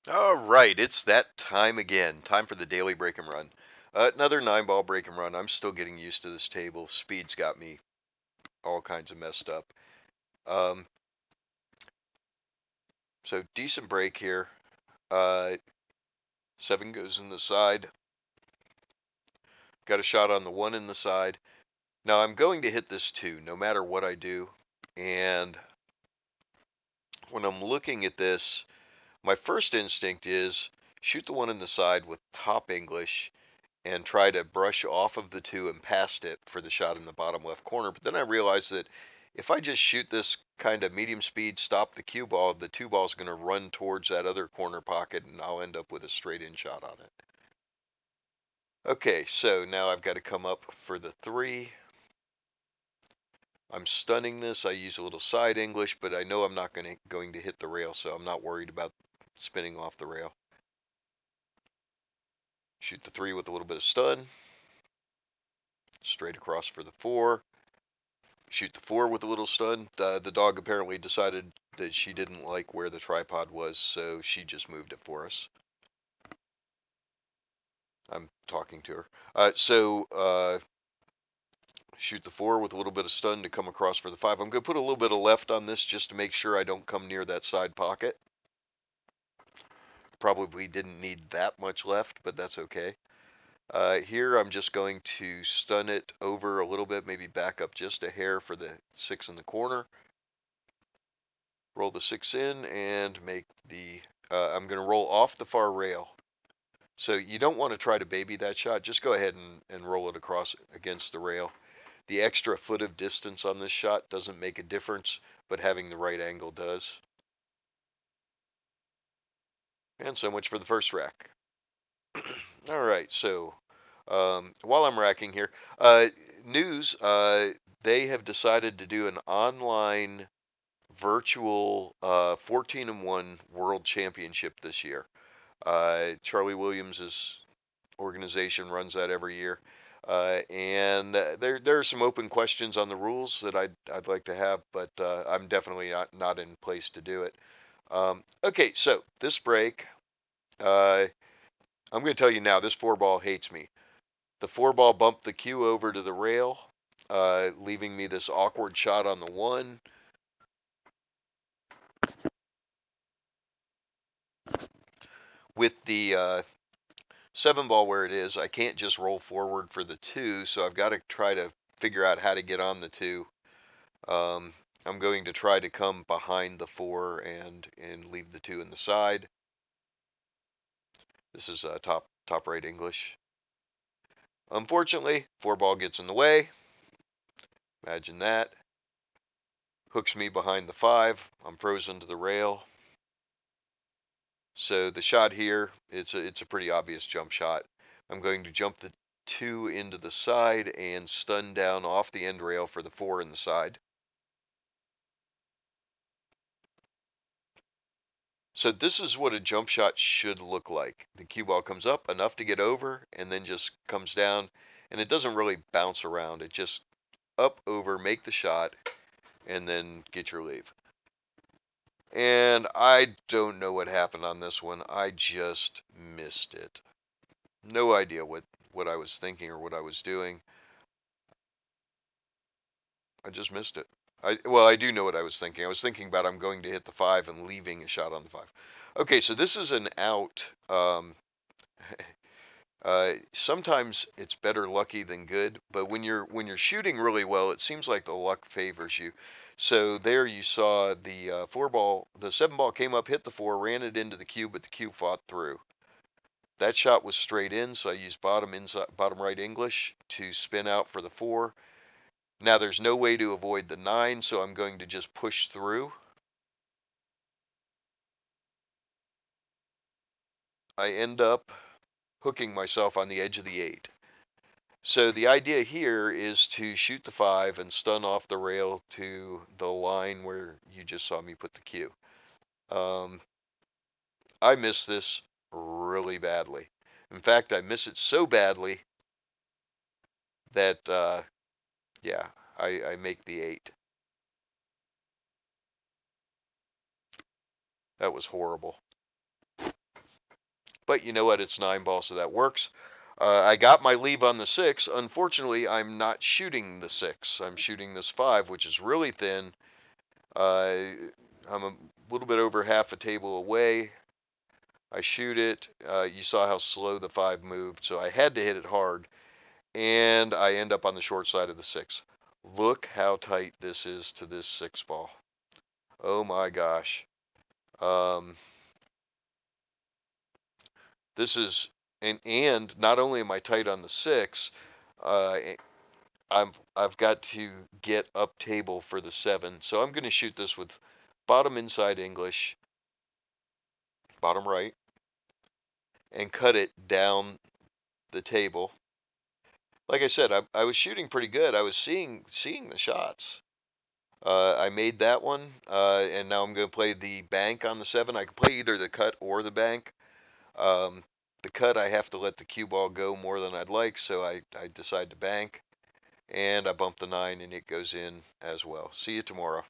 All right, it's that time again. Time for the daily break and run. Another 9 ball break and run. I'm still getting used to this table. Speed's got me all kinds of messed up. Um, so decent break here. 7 goes in the side. Got a shot on the 1 in the side. Now I'm going to hit this 2 no matter what I do. And when I'm looking at this, my first instinct is shoot the 1 in the side with top English and try to brush off of the 2 and past it for the shot in the bottom left corner. But then I realized that if I just shoot this kind of medium speed, stop the cue ball, the 2 ball is going to run towards that other corner pocket and I'll end up with a straight in shot on it. Okay, so now I've got to come up for the 3. I'm stunning this. I use a little side English, but I know I'm not going to hit the rail, so I'm not worried about spinning off the rail. Shoot the 3 with a little bit of stun. Straight across for the 4. Shoot the 4 with a little stun. The dog apparently decided that she didn't like where the tripod was, so she just moved it for us. I'm talking to her. Shoot the 4 with a little bit of stun to come across for the 5. I'm going to put a little bit of left on this just to make sure I don't come near that side pocket. Probably didn't need that much left, but that's okay. Here I'm just going to stun it over a little bit, maybe back up just a hair for the 6 in the corner. Roll the 6 in and make I'm going to roll off the far rail. So you don't want to try to baby that shot. Just go ahead and roll it across against the rail. The extra foot of distance on this shot doesn't make a difference, but having the right angle does. And so much for the first rack. All right, so while I'm racking here, news, they have decided to do an online virtual 14 and 1 world championship this year. Charlie Williams' organization runs that every year. And there are some open questions on the rules that I'd like to have, but I'm definitely not in place to do it. Okay, so this break, uh, I'm going to tell you now, this 4 ball hates me. The 4 ball bumped the cue over to the rail, leaving me this awkward shot on the 1. With the 7 ball where it is, I can't just roll forward for the 2, so I've got to try to figure out how to get on the 2. Um, I'm going to try to come behind the 4 and leave the 2 in the side. This is top right English. Unfortunately, 4 ball gets in the way. Imagine that. Hooks me behind the 5. I'm frozen to the rail. So the shot here, it's a pretty obvious jump shot. I'm going to jump the 2 into the side and stun down off the end rail for the 4 in the side. So this is what a jump shot should look like. The cue ball comes up enough to get over and then just comes down, and it doesn't really bounce around. It just up, over, make the shot, and then get your leave. And I don't know what happened on this one. I just missed it. No idea what I was thinking or what I was doing. I just missed it. I do know what I was thinking. I was thinking about I'm going to hit the 5 and leaving a shot on the 5. Okay, so this is an out. Sometimes it's better lucky than good, but when you're shooting really well, it seems like the luck favors you. So there you saw the 4 ball, the 7 ball came up, hit the 4, ran it into the cue, but the cue fought through. That shot was straight in, so I used bottom right English to spin out for the 4. Now there's no way to avoid the 9, so I'm going to just push through. I end up hooking myself on the edge of the 8. So the idea here is to shoot the 5 and stun off the rail to the line where you just saw me put the cue. Um, I miss this really badly. In fact, I miss it so badly that, yeah, I make the 8. That was horrible. But you know what? It's 9 ball, so that works. I got my leave on the 6. Unfortunately, I'm not shooting the 6. I'm shooting this 5, which is really thin. I'm a little bit over half a table away. I shoot it. You saw how slow the 5 moved, so I had to hit it hard. And I end up on the short side of the 6. Look how tight this is to this 6 ball. Oh my gosh. Um, this is, and not only am I tight on the 6, uh, I've got to get up table for the 7. So I'm going to shoot this with bottom inside English, bottom right, and cut it down the table. Like I said, I was shooting pretty good. I was seeing the shots. I made that one, and now I'm going to play the bank on the 7. I can play either the cut or the bank. Um, the cut, I have to let the cue ball go more than I'd like, so I decide to bank, and I bump the 9, and it goes in as well. See you tomorrow.